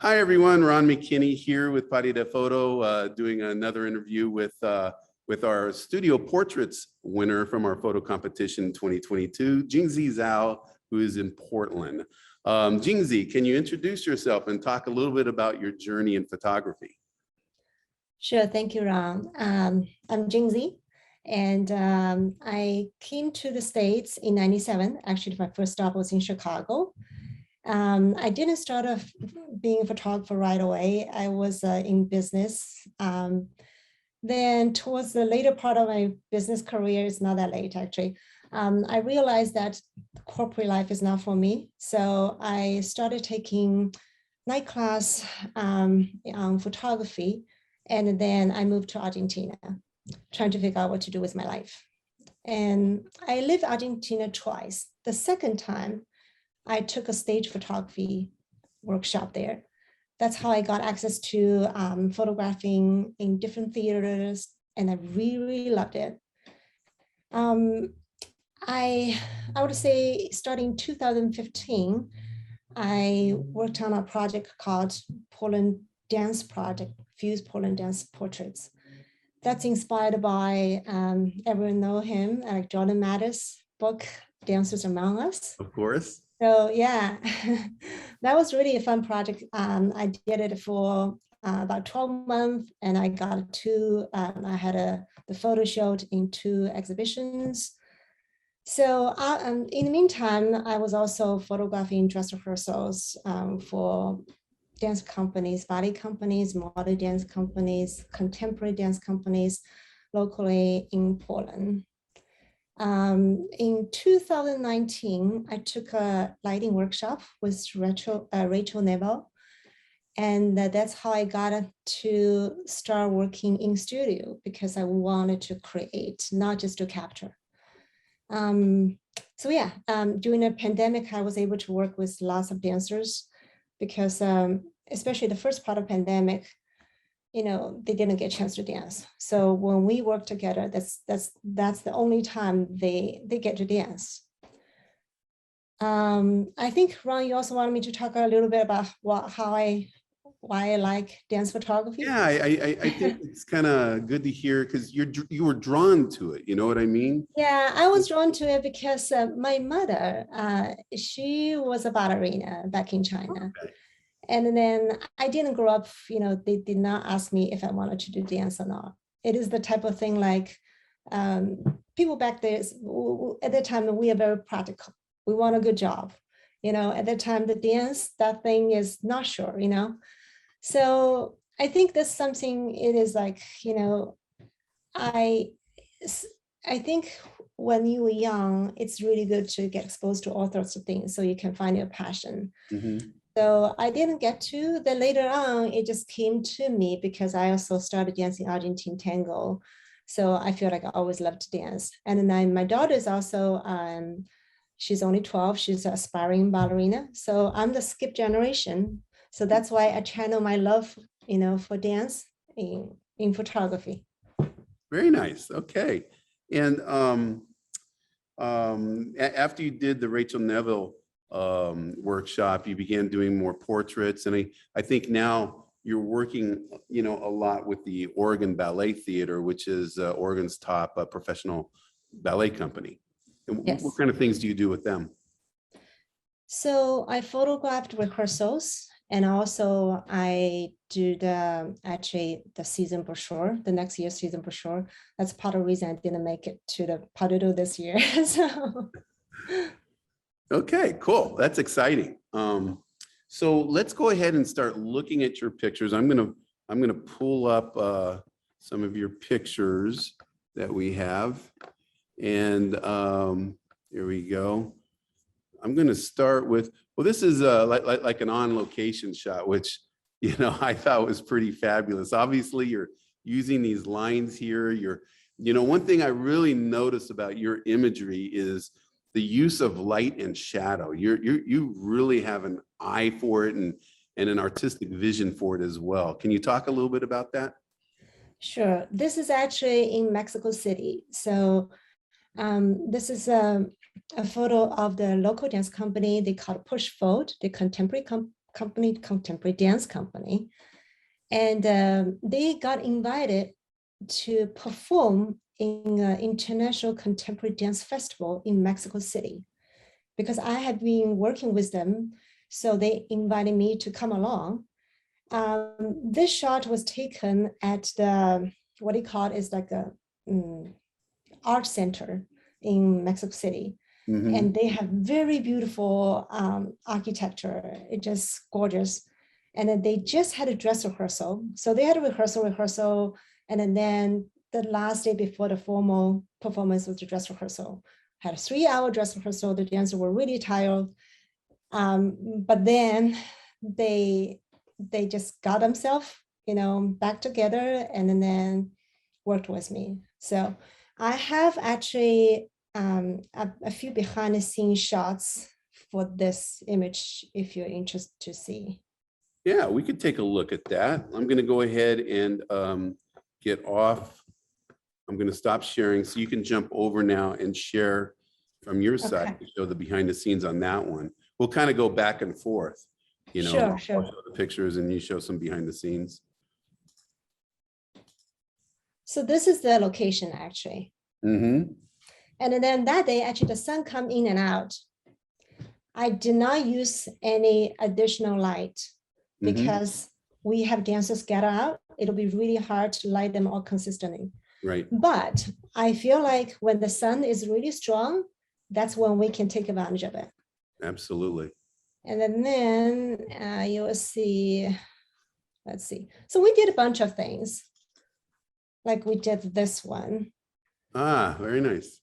Hi, everyone. Ron McKinney here with Pari de Photo, doing another interview with our studio portraits winner from our photo competition 2022, Jingzi Zhao, who is in Portland. Jingzi, can you introduce yourself and talk a little bit about your journey in photography? Sure, thank you, Ron. I'm Jingzi, and I came to the States in '97. Actually, my first stop was in Chicago. I didn't start off being a photographer right away. I was in business. Then towards the later part of my business career, it's not that late actually, I realized that corporate life is not for me. So I started taking night class on photography. And then I moved to Argentina, trying to figure out what to do with my life. And I lived Argentina twice. The second time, I took a stage photography workshop there. That's how I got access to photographing in different theaters, and I really loved it. I would say starting 2015, I worked on a project called Portland Dance Project, Fuse Portland Dance Portraits. That's inspired by, everyone know him, like Jordan Mattis' book, Dancers Among Us. Of course. So yeah, that was really a fun project. I did it for about 12 months, and I got I had the photo showed in 2 exhibitions. So in the meantime, I was also photographing dress rehearsals for dance companies, ballet companies, modern dance companies, contemporary dance companies locally in Portland. In 2019, I took a lighting workshop with Rachel Neville, and that's how I got to start working in studio, because I wanted to create, not just to capture. So yeah, during the pandemic, I was able to work with lots of dancers, because especially the first part of pandemic, they didn't get a chance to dance. So when we work together, that's the only time they get to dance. I think, Ron, you also wanted me to talk a little bit about why I like dance photography. Yeah, I think it's kind of good to hear, because you were drawn to it. You know what I mean? Yeah, I was drawn to it because my mother, she was a ballerina back in China. Okay. And then I didn't grow up, they did not ask me if I wanted to do dance or not. It is the type of thing like people back there, at that time, we are very practical. We want a good job. At that time, the dance, that thing is not sure, So I think that's something, it is like, I think when you were young, it's really good to get exposed to all sorts of things so you can find your passion. Mm-hmm. So I didn't get to, then later on, it just came to me because I also started dancing Argentine tango. So I feel like I always loved to dance. And then my daughter is also, she's only 12, she's an aspiring ballerina. So I'm the skip generation. So that's why I channel my love, for dance in photography. Very nice. Okay. And after you did the Rachel Neville workshop, you began doing more portraits, and I think now you're working, a lot with the Oregon Ballet Theater, which is Oregon's top professional ballet company. And Yes. What kind of things do you do with them? So I photographed rehearsals, and also I do the season brochure, the next year's season brochure. That's part of the reason I didn't make it to the Padudo this year. So. Okay, cool. That's exciting. So let's go ahead and start looking at your pictures. I'm gonna pull up some of your pictures that we have, and here we go. I'm gonna start with, well, this is like an on-location shot, which I thought was pretty fabulous. Obviously, you're using these lines here. One thing I really notice about your imagery is the use of light and shadow. You really have an eye for it and an artistic vision for it as well. Can you talk a little bit about that? Sure. This is actually in Mexico City. So this is a photo of the local dance company. They call it Push Fold, the contemporary company, contemporary dance company. And they got invited to perform in an international contemporary dance festival in Mexico City. Because I had been working with them, so they invited me to come along. This shot was taken at the, what they call it is like a art center in Mexico City. Mhm. And they have very beautiful architecture. It's just gorgeous. And then they just had a dress rehearsal. So they had a rehearsal. And then the last day before the formal performance was the dress rehearsal. Had a 3-hour dress rehearsal. The dancers were really tired. But then they just got themselves, back together and then worked with me. So I have actually a few behind the scenes shots for this image if you're interested to see. Yeah, we could take a look at that. I'm going to go ahead and get off. I'm going to stop sharing so you can jump over now and share from your side to show the behind the scenes on that one. We'll kind of go back and forth, Sure. I'll show the pictures and you show some behind the scenes. So this is the location actually. Mm-hmm. And then that day, actually the sun come in and out. I did not use any additional light because we have dancers scatter out. It'll be really hard to light them all consistently. Right. But I feel like when the sun is really strong, that's when we can take advantage of it. Absolutely. And then you will see, let's see. So we did a bunch of things. Like we did this one. Ah, very nice.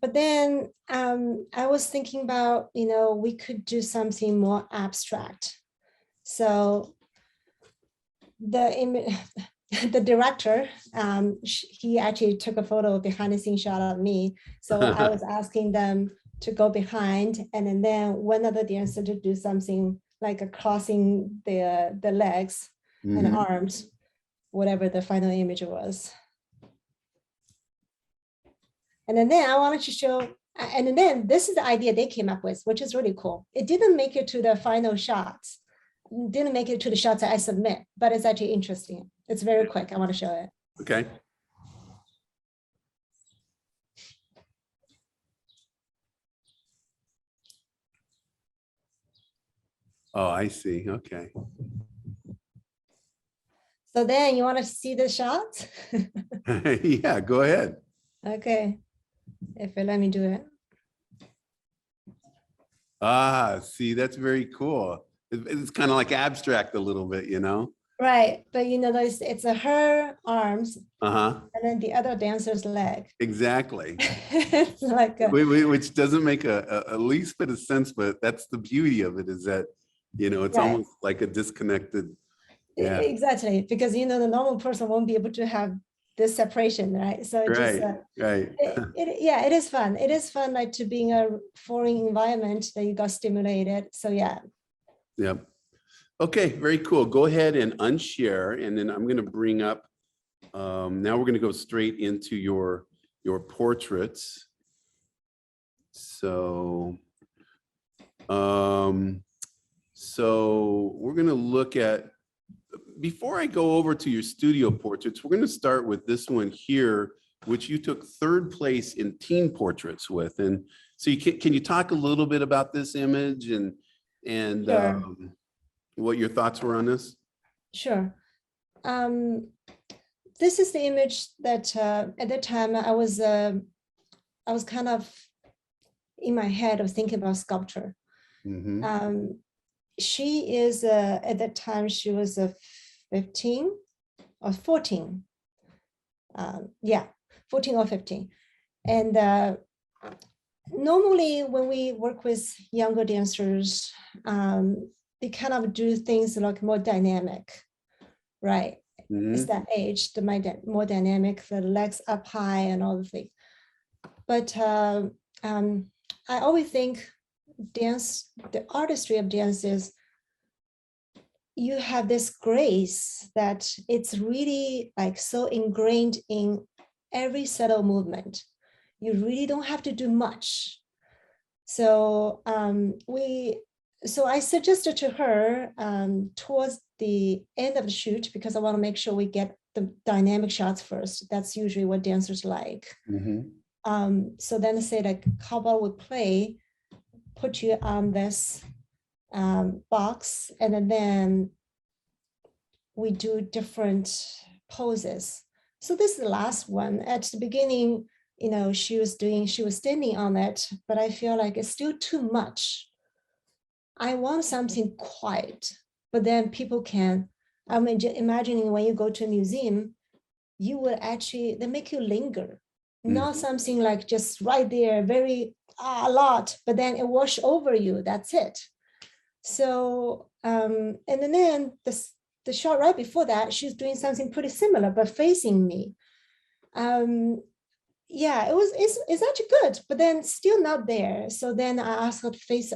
But then I was thinking about, we could do something more abstract. So the director, he actually took a photo behind the scenes shot of me. So I was asking them to go behind, and then one of the dancers to do something like a crossing the legs and arms, whatever the final image was. And then I wanted to show, and then this is the idea they came up with, which is really cool. It didn't make it to the final shots, didn't make it to the shots that I submit, but it's actually interesting. It's very quick. I want to show it. Okay. Oh, I see. Okay. So then you want to see the shots? Yeah, go ahead. Okay. If you let me do it. Ah, see, that's very cool. It's kind of like abstract a little bit, Right. But it's her arms Uh-huh. and then the other dancer's leg. Exactly. It's like Which doesn't make a least bit of sense, but that's the beauty of it, is that, it's right. almost like a disconnected. Yeah. Exactly. Because, the normal person won't be able to have this separation, right? So it Right, just, right. yeah, it is fun. It is fun, like to be in a foreign environment that you got stimulated. So yeah. Yep. Okay, very cool. Go ahead and unshare, and then I'm going to bring up. Now we're going to go straight into your portraits. So, so we're going to look at. Before I go over to your studio portraits, we're going to start with this one here, which you took 3rd place in teen portraits with. And so can you talk a little bit about this image and Sure. What your thoughts were on this? Sure. This is the image that at that time I was kind of in my head, I was thinking about sculpture. She is at that time she was 15 or 14. Yeah, 14 or 15. And normally when we work with younger dancers, they kind of do things like more dynamic, right? It's that age, the more dynamic, the legs up high and all the things. But I always think dance, the artistry of dance is you have this grace that it's really like so ingrained in every subtle movement. You really don't have to do much. So so I suggested to her towards the end of the shoot, because I want to make sure we get the dynamic shots first. That's usually what dancers like. Mhm. So then I say like, how about we play, put you on this box, and then we do different poses. So this is the last one. At the beginning, she was standing on it, but I feel like it's still too much. I want something quiet, but then people can, I mean, imagining when you go to a museum, you would actually, they make you linger, not Mhm. something like just right there, very, a lot, but then it wash over you, that's it. So, and then the shot right before that, she's doing something pretty similar, but facing me. Yeah, it's actually good, but then still not there. So then I asked her to face,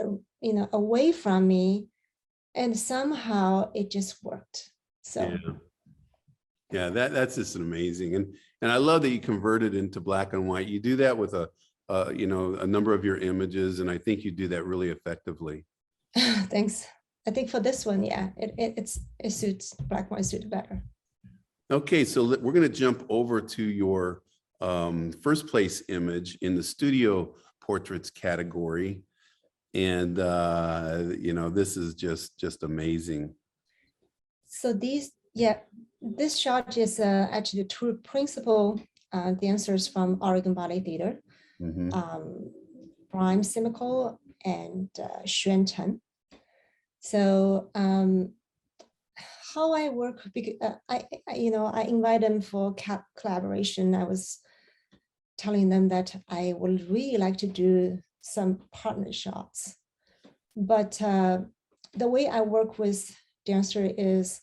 away from me, and somehow it just worked. Yeah. So Yeah, that's just amazing. And I love that you converted into black and white. You do that with a number of your images, and I think you do that really effectively. thanks. I think for this one, yeah, it suits black and white suit better. Okay, so we're going to jump over to your first place image in the studio portraits category. And this is just amazing. So this shot is actually two principal dancers from Oregon Ballet Theater, Mhm. Brian Simico and Xuan Chen. So how I work, because I invite them for collaboration. I was telling them that I would really like to do some partner shots, but the way I work with dancer is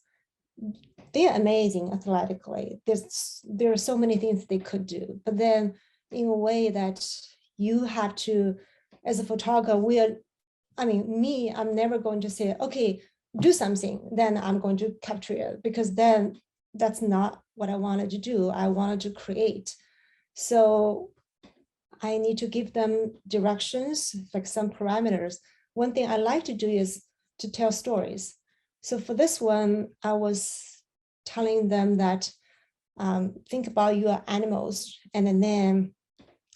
they're amazing athletically. There are so many things they could do, but then in a way that you have to, as a photographer, I'm never going to say, okay, do something, then I'm going to capture it, because then that's not what I wanted to do. I wanted to create. So I need to give them directions, like some parameters. One thing I like to do is to tell stories. So for this one, I was telling them that think about your animals, and then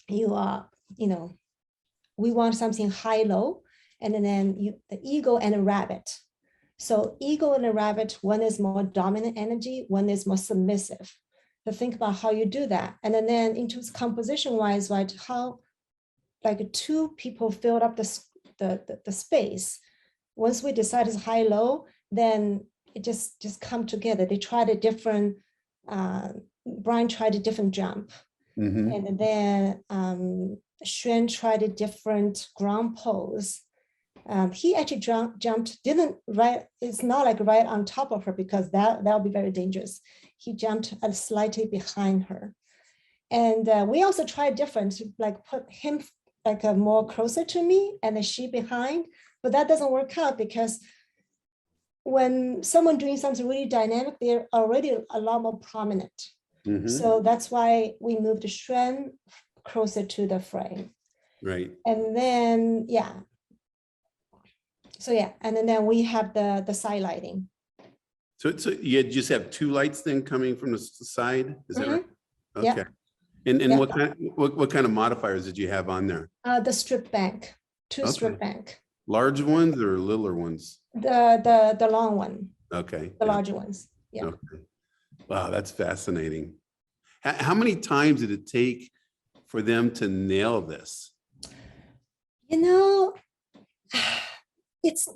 you are, we want something high-low, and then the eagle and a rabbit. So eagle and a rabbit, one is more dominant energy, one is more submissive. But think about how you do that. And then into composition wise, right, how like two people filled up the space. Once we decide it's high-low, then it just come together. They tried a different, Brian tried a different jump. Mhm. And then Xuan tried a different ground pose. He actually jumped, didn't right, it's not like right on top of her, because that'll be very dangerous. He jumped slightly behind her. And we also tried different, like put him like more closer to me and then she behind, but that doesn't work out, because when someone doing something really dynamic, they're already a lot more prominent. Mhm. So that's why we moved Xuan closer to the frame. Right. And then, yeah. So yeah, and then we have the side lighting. So you just have two lights then coming from the side? Is that right? Yeah. Okay. And Yeah. what kind of modifiers did you have on there? The strip bank, two strip Okay. bank. Large ones or littler ones? The long one, Okay. the Yeah. larger ones. Yeah. Okay. Wow, that's fascinating. How many times did it take for them to nail this? You know, it's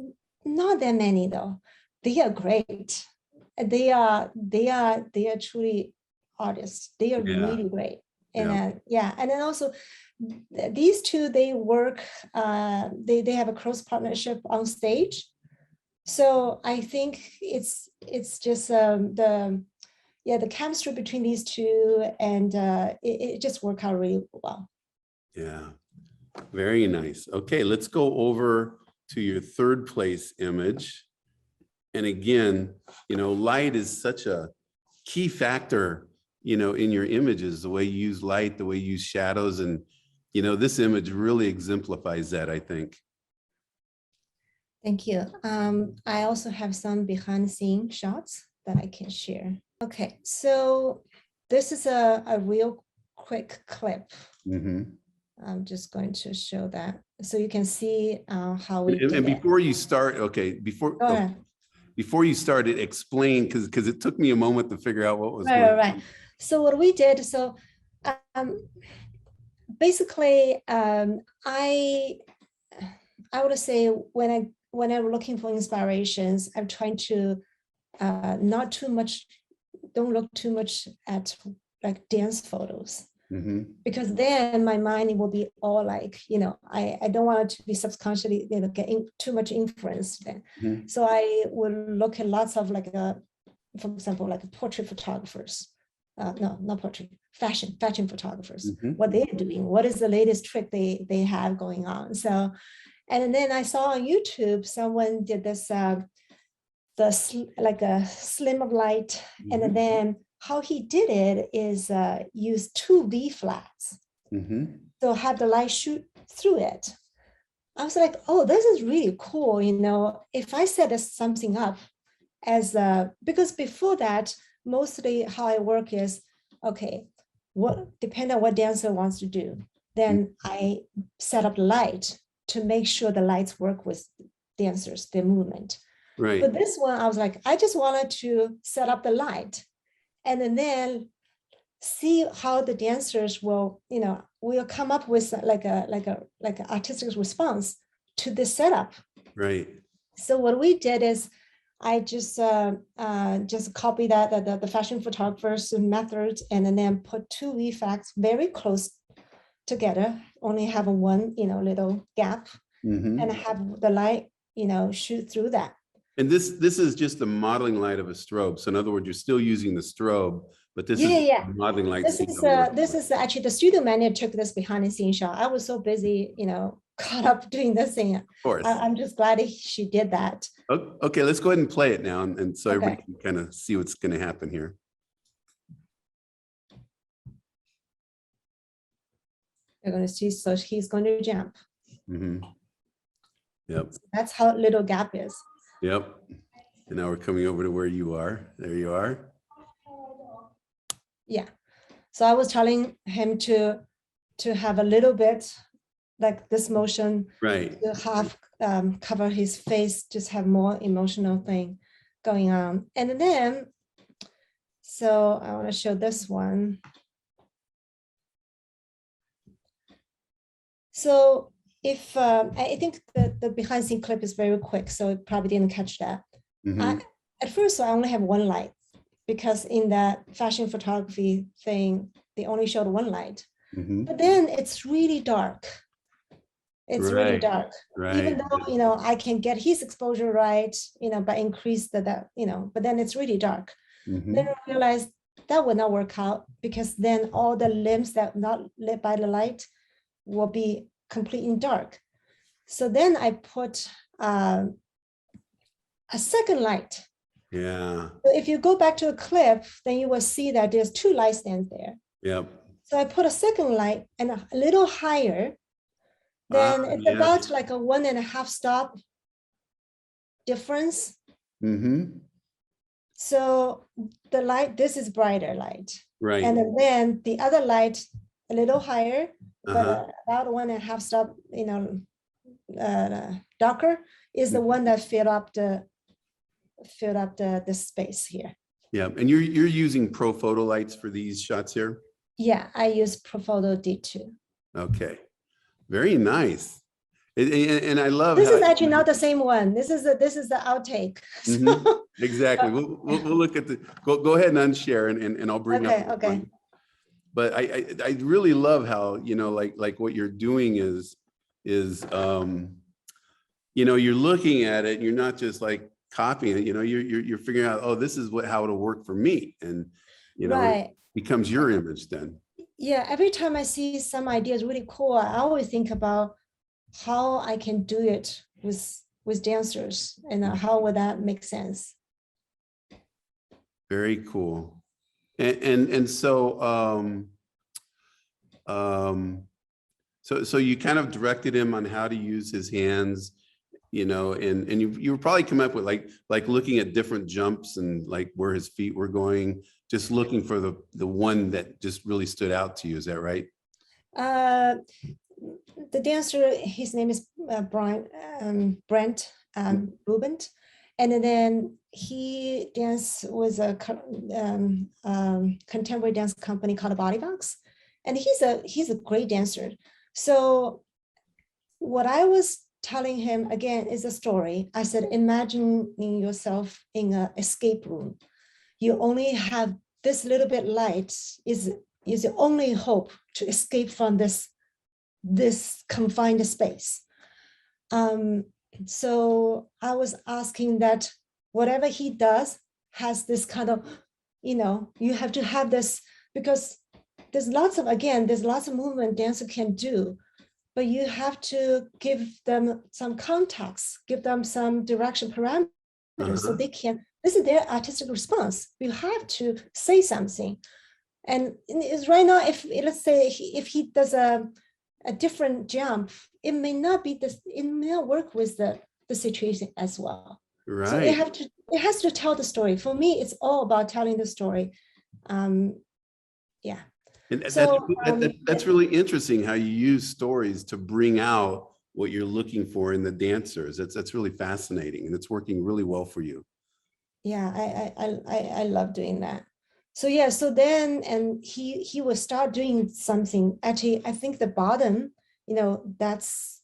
not that many though. They are great. They are truly artists. They are Yeah. really great. And Yeah. yeah, and then also these two, they work, they have a close partnership on stage. So I think it's just the chemistry between these two, and it just worked out really well. Yeah. Very nice. Okay, let's go over to your third place image. And again, light is such a key factor, in your images, the way you use light, the way you use shadows. And, this image really exemplifies that, I think. Thank you. I also have some behind the scene shots that I can share. Okay, so this is a real quick clip. Mhm. I'm just going to show that so you can see how we And did it. before you start, okay, Go ahead. before you started, explain, because it took me a moment to figure out what was Right, going right, right. So what we did, so um, basically, I would say when I'm looking for inspirations, I'm trying to not too much, don't look too much at like dance photos. on. Because then my mind will be all like, I don't want it to be subconsciously, getting too much influence then. Mhm. So I will look at lots of like, for example, like portrait photographers. No, not portrait, fashion photographers, Mhm. what they're doing, what is the latest trick they have going on. So, and then I saw on YouTube, someone did this, like a slim of light. Mhm. And then how he did it is use two V flats. Mhm. So have the light shoot through it. I was like, oh, this is really cool. If I set something up as because before that, mostly how I work is, okay, depending on what dancer wants to do, then I set up the light to make sure the lights work with dancers, their movement. Right. But this one, I was like, I just wanted to set up the light and then see how the dancers will come up with like an artistic response to this setup. Right. So what we did is I just copy the fashion photographer's method and then put two effects very close together, only have one little gap, Mhm. and have the light shoot through that. And this is just the modeling light of a strobe. So in other words, you're still using the strobe, but this Yeah, is yeah, yeah. modeling light. This is actually the studio manager took this behind the scenes shot. I was so busy, caught up doing this thing. Of course. I'm just glad she did that. Okay, let's go ahead and play it now, and so everybody Okay. can kind of see what's going to happen here. You're going to see, so he's going to jump. Mhm. Yep. That's how little gap is. Yep. And now we're coming over to where you are. There you are. Yeah. So I was telling him to have a little bit like this motion, Right. to have cover his face, just have more emotional thing going on. And then, so I want to show this one. So if I think the behind scene clip is very quick, so it probably didn't catch that. Mhm. At first, I only have one light because in that fashion photography thing, they only showed one light. Mhm. But then it's really dark. It's really Right. dark. Even Right. though, I can get his exposure right, but increase but then it's really dark. Then Mhm. I realized that would not work out because then all the limbs that not lit by the light will be completely dark. So then I put a second light. Yeah. So if you go back to the clip, then you will see that there's two light stands there. Yep. So I put a second light and a little higher. Then it's Yeah. about like a 1.5 stop difference. Mhm. So the light, this is brighter light. Right. And then the other light a little higher, but about 1.5 stop, darker is the one that filled up the space here. Yeah. And you're using pro photo lights for these shots here? Yeah, I use Profoto D2. Okay. Very nice. And I love This how is actually not the same one. This is the outtake. Mhm. So, Exactly. We'll look at the go ahead and unshare and I'll bring okay, up okay. one. But I really love how, like what you're doing is you're looking at it and you're not just like copying it, you're figuring out, oh, this is how it'll work for me. And Right. it becomes your image then. Yeah, every time I see some ideas really cool, I always think about how I can do it with dancers and how would that make sense. Very cool. And so you kind of directed him on how to use his hands. you know, and you probably come up with like looking at different jumps and like where his feet were going, just looking for the one that just really stood out to you. Is that right? Uh, the dancer, his name is Brent Rubin, and then he danced with a contemporary dance company called Bodybox, and he's a great dancer. So what I was telling him again is a story. I said, imagining yourself in an escape room. You only have this little bit light is the only hope to escape from this confined space. So I was asking that whatever he does has this kind of, you have to have this, because there's lots of movement dancer can do, but you have to give them some context, give them some direction parameters so they can, this is their artistic response. You have to say something. And it's right now, if let's say if he does a different jump, it may not be this, it may not work with the situation as well. Right. So it has to tell the story. For me, it's all about telling the story. Yeah. And so that's really interesting how you use stories to bring out what you're looking for in the dancers. That's really fascinating, and it's working really well for you. Yeah, I love doing that. So yeah, so then and he will start doing something. Actually, I think the bottom, that's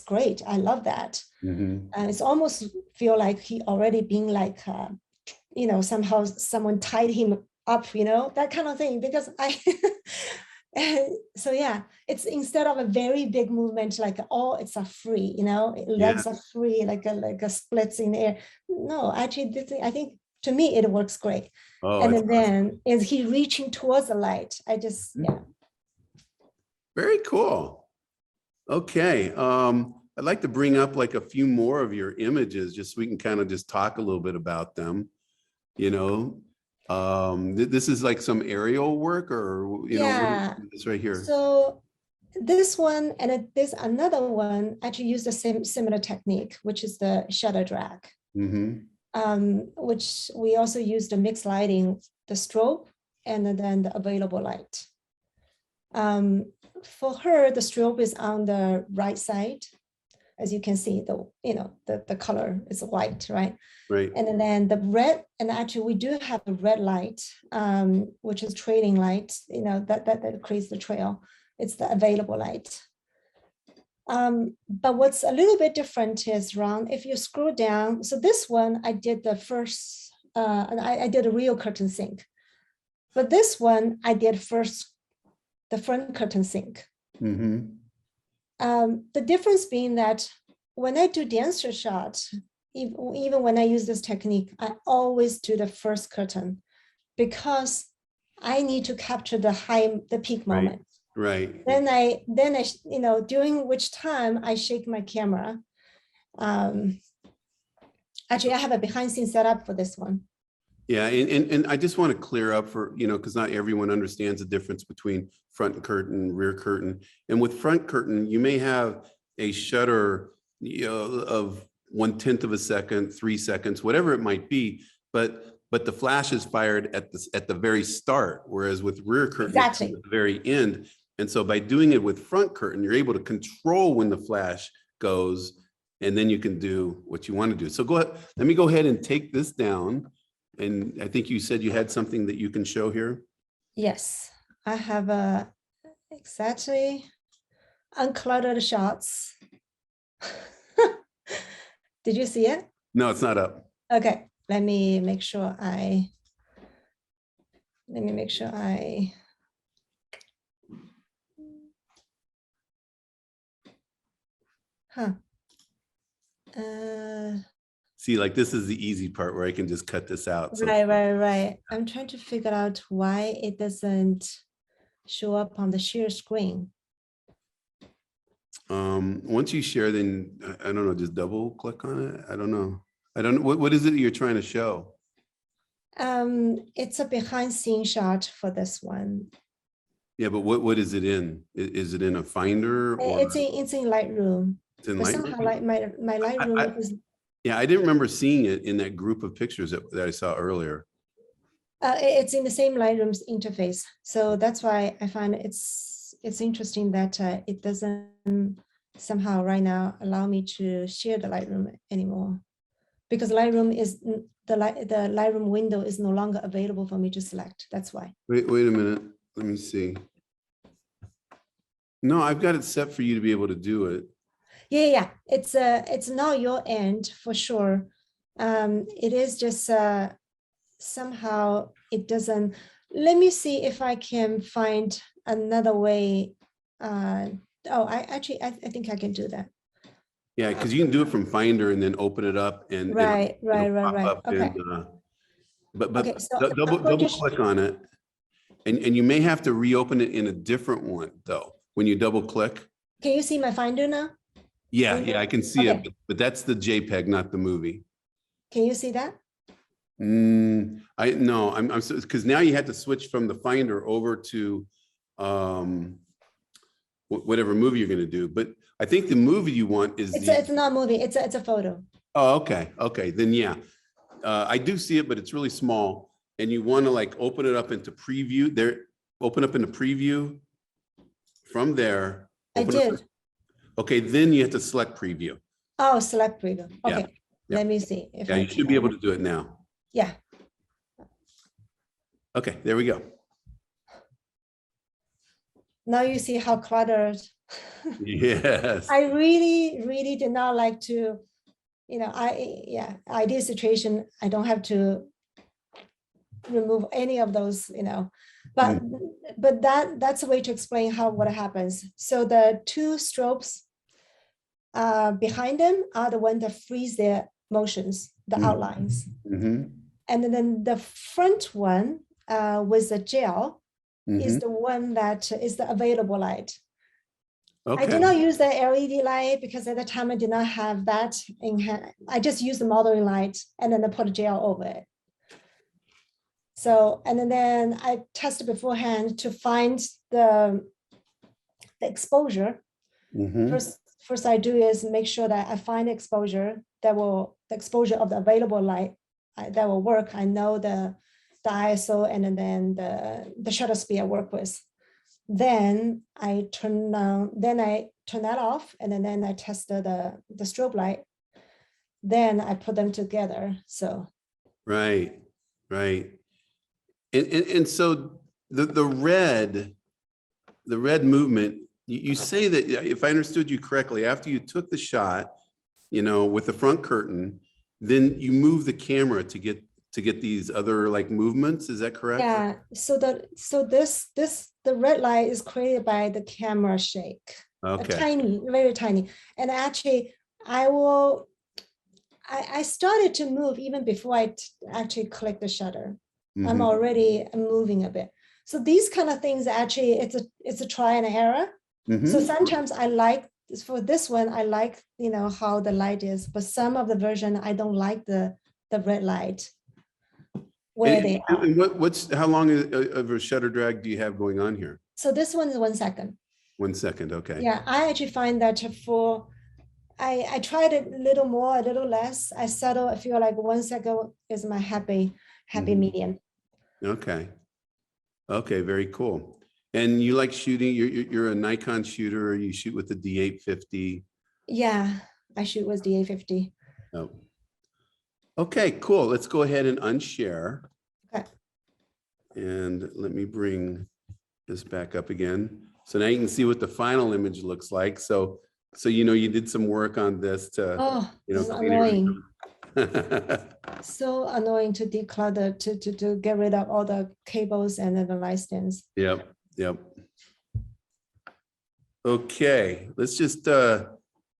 great. I love that. And it's almost feel like he already being like somehow someone tied him up, that kind of thing, because so yeah, it's instead of a very big movement, like it's a free, legs are free, like a splits in the air. No, actually, I think to me it works great. Oh, and then awesome. Is he reaching towards the light? Yeah. Very cool. Okay. I'd like to bring up like a few more of your images just so we can kind of just talk a little bit about them. This is like some aerial work, or it's right here. So this one and this another one actually use the same similar technique, which is the shutter drag, which we also use the mixed lighting, the strobe, and then the available light. For her, the strobe is on the right side. As you can see, the color is white, right? Right. And then the red, and actually we do have a red light, which is trailing light, that creates the trail. It's the available light. But what's a little bit different is if you scroll down, so this one, I did the first, and I did a real curtain sync. But this one, I did first the front curtain sync. The difference being that when I do dancer shots, even when I use this technique, I always do the first curtain because I need to capture the peak moment. Right. Then I, during which time I shake my camera. Actually, I have a behind scene setup for this one. Yeah, and I just want to clear up for, because not everyone understands the difference between front curtain, rear curtain. And with front curtain, you may have a shutter of 1/10 of a second, 3 seconds, whatever it might be, but the flash is fired at the very start, whereas with rear curtain, exactly, it's at the very end. And so by doing it with front curtain, you're able to control when the flash goes, and then you can do what you want to do. So go ahead, let me go ahead and take this down. And I think you said you had something that you can show here. Yes, I have exactly uncluttered shots. Did you see it? No, it's not up. Okay, let me make sure I. Huh. See, like this is the easy part where I can just cut this out. So. Right. I'm trying to figure out why it doesn't show up on the share screen. Once you share, then I don't know, just double click on it. I don't know. What is it you're trying to show? It's a behind scene shot for this one. Yeah, but what is it in? Is it in a Finder? Or? It's in Lightroom. It's in But somehow like my Lightroom is yeah, I didn't remember seeing it in that group of pictures that I saw earlier. it's in the same Lightroom's interface. So that's why I find it's interesting that it doesn't somehow right now allow me to share the Lightroom anymore, because Lightroom is the Lightroom window is no longer available for me to select. That's why. Wait a minute. Let me see. No, I've got it set for you to be able to do it. Yeah. It's not your end for sure. It is just somehow it doesn't. Let me see if I can find another way. I think I can do that. Yeah, because you can do it from Finder and then open it up and Right. it'll pop up Okay. but Okay. So double click on it, and you may have to reopen it in a different one though. When you double click. Can you see my Finder now? Yeah, I can see Okay. it, but that's the JPEG, not the movie. Can you see that? I'm because now you had to switch from the Finder over to whatever movie you're going to do. But I think the movie you want is It's not a movie. It's a photo. Oh, okay. Then yeah, I do see it, but it's really small, and you want to like open it up into preview. There, open up into preview. From there, I did. Okay, then you have to select preview. Oh, select preview. Okay. Yeah. Let me see if You should be able to do it now. Yeah. Okay, there we go. Now you see how cluttered. Yes. I really did not like to, ideal situation, I don't have to remove any of those, but that's a way to explain what happens. So the two strobes behind them are the one that freeze their motions, the outlines. And then the front one with the gel is the one that is the available light. Okay. I did not use the LED light because at the time I did not have that in hand. I just used the modeling light and then I put a gel over it. So, and then I tested beforehand to find the exposure. First I do is make sure that I find the exposure the exposure of the available light that will work. I know the ISO and then the shutter speed I work with. Then I turn that off, and then I test the strobe light. Then I put them together. So right. And so the red movement, you say that, if I understood you correctly, after you took the shot, with the front curtain, then you move the camera to get these other like movements. Is that correct? Yeah. So the red light is created by the camera shake. Okay. Tiny, very tiny. And actually, I started to move even before I actually click the shutter. I'm already moving a bit. So these kind of things, actually, it's a try and error. So sometimes I like, for this one, I like, how the light is, but some of the version, I don't like the red light. They are. And how long of a shutter drag do you have going on here? So this one is 1 second. 1 second, okay. Yeah, I actually find that I tried it a little more, a little less. I settle, I feel like 1 second is my happy medium. Okay, very cool. And you like shooting, you're a Nikon shooter, you shoot with the D850. Yeah, I shoot with D850. Oh. Okay, cool. Let's go ahead and unshare. Okay. And let me bring this back up again. So now you can see what the final image looks like. So you did some work on this to, this is annoying. So annoying to declutter, to get rid of all the cables and then the light stands. Yep. Okay, let's just let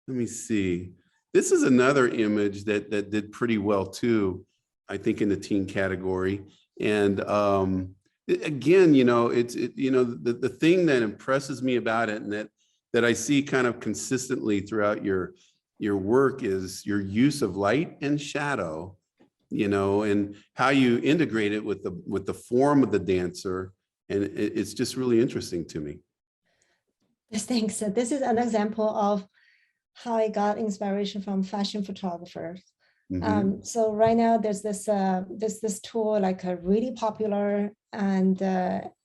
me see. This is another image that did pretty well too, I think, in the teen category. And again, the thing that impresses me about it, and that I see kind of consistently throughout your work, is your use of light and shadow, and how you integrate it with the form of the dancer. And it's just really interesting to me. Yes, thanks. So this is an example of how I got inspiration from fashion photographers. Mhm. So right now there's this tool like a really popular, and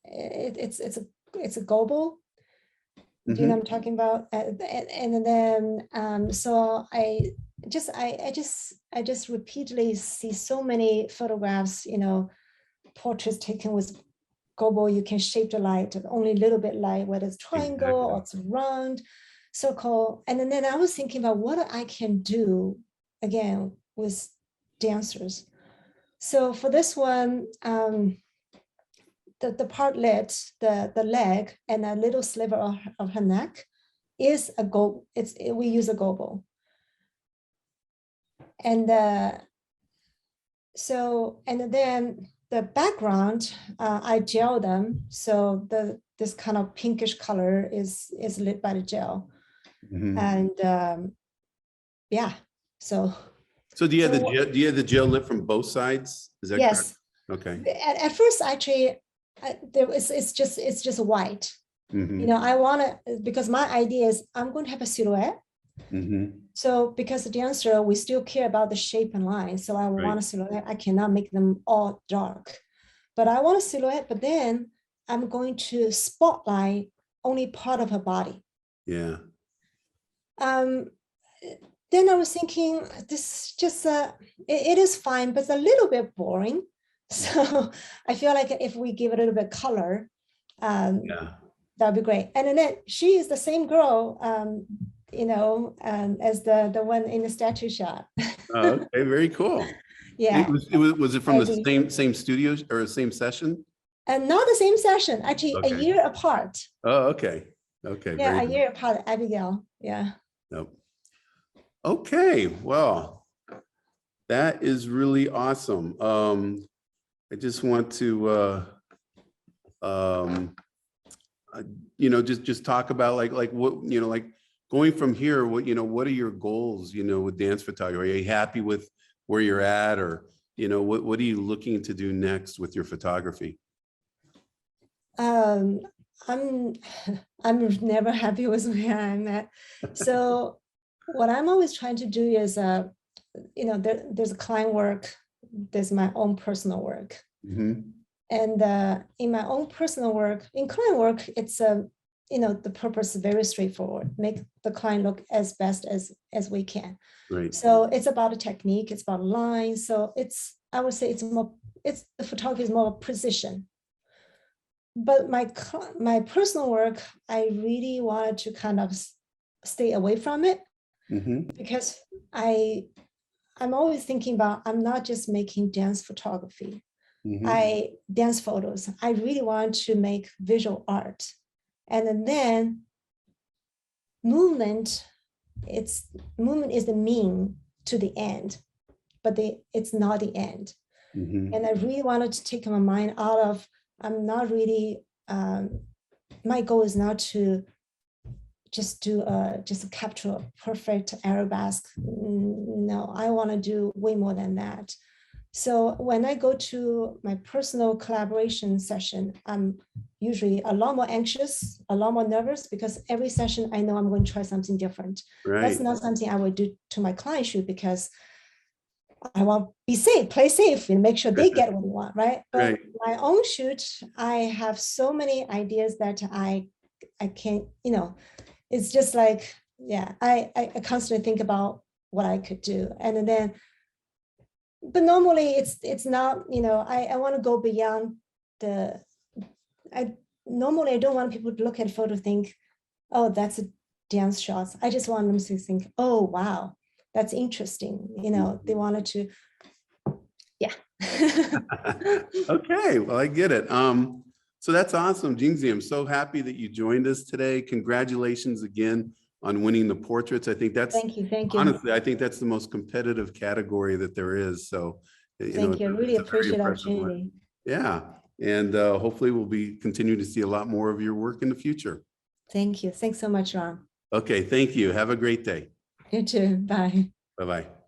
it's a global. Do you know Mhm. what I'm talking about? And then so I just repeatedly see so many photographs, portraits taken with global. You can shape the light only a little bit light, whether it's triangle or Exactly. it's round, circle. And then I was thinking about what I can do again with dancers. So for this one, the partlet, the leg, and a little sliver of her neck is a go. We use a gobo, and and then the background, I gel them, so this kind of pinkish color is lit by the gel, Mhm. and yeah, so So so do you have the gel lit from both sides? Is that correct? yes. Okay. At first, actually, it's just white. Mhm. I want to, because my idea is I'm going to have a silhouette. Mhm. So because the dancer, we still care about the shape and line. So I Right. want a silhouette. I cannot make them all dark, but I want a silhouette. But then I'm going to spotlight only part of her body. Yeah. Um, then I was thinking, this just it is fine, but it's a little bit boring. So I feel like if we give it a little bit color, Yeah. that'd be great. And then she is the same girl, as the one in the statue shot. Oh, okay. Very cool. Yeah, Was it from the Eddie. same studio or the same session? And not the same session, actually a Okay. year apart. Oh, okay. Okay. Yeah, Very a good. year apart, Abigail. Yeah. Nope. Okay. Well, that is really awesome. I just want to um just talk about like what like going from here, what are your goals with dance photography? Are you happy with where you're at, or what are you looking to do next with your photography? Um, I'm I'm never happy with where I'm at. So what I'm always trying to do is there's a client work, there's my own personal work. Hmm. And in my own personal work, in client work, it's the purpose is very straightforward: make the client look as best as we can. Right. So it's about a technique, it's about lines. So I would say it's the photography is more precision. But my personal work, I really wanted to kind of stay away from it, Hmm. because I'm always thinking about, I'm not just making dance photography. Hmm. I dance photos. I really want to make visual art. And then movement, it's movement is the mean to the end, but it's not the end. Hmm. And I really wanted to take my mind out of, I'm not really, my goal is not to just capture a perfect arabesque. No, I want to do way more than that. So when I go to my personal collaboration session, I'm usually a lot more anxious, a lot more nervous, because every session I know I'm going to try something different. That's Right. not something I would do to my client shoot, because I want to be safe, play safe, and make sure they get what they want, right? But Right. my own shoot, I have so many ideas that I can't, it's just like, yeah, I constantly think about what I could do. And then, but normally it's not, I want to go beyond the, I normally I don't want people to look at a photo, think, oh, that's a dance shots. I just want them to think, oh wow, that's interesting. They wanted to, yeah. Okay, well, I get it. So that's awesome, Jingzi. I'm so happy that you joined us today. Congratulations again on winning the portraits. I think that's Thank you. honestly, I think that's the most competitive category that there is. So, Thank you. I really it's a very appreciate the impressive one. opportunity. Yeah, and hopefully we'll be continue to see a lot more of your work in the future. Thank you. Thanks so much, Ron. Okay, thank you. Have a great day. You too. Bye. Bye bye.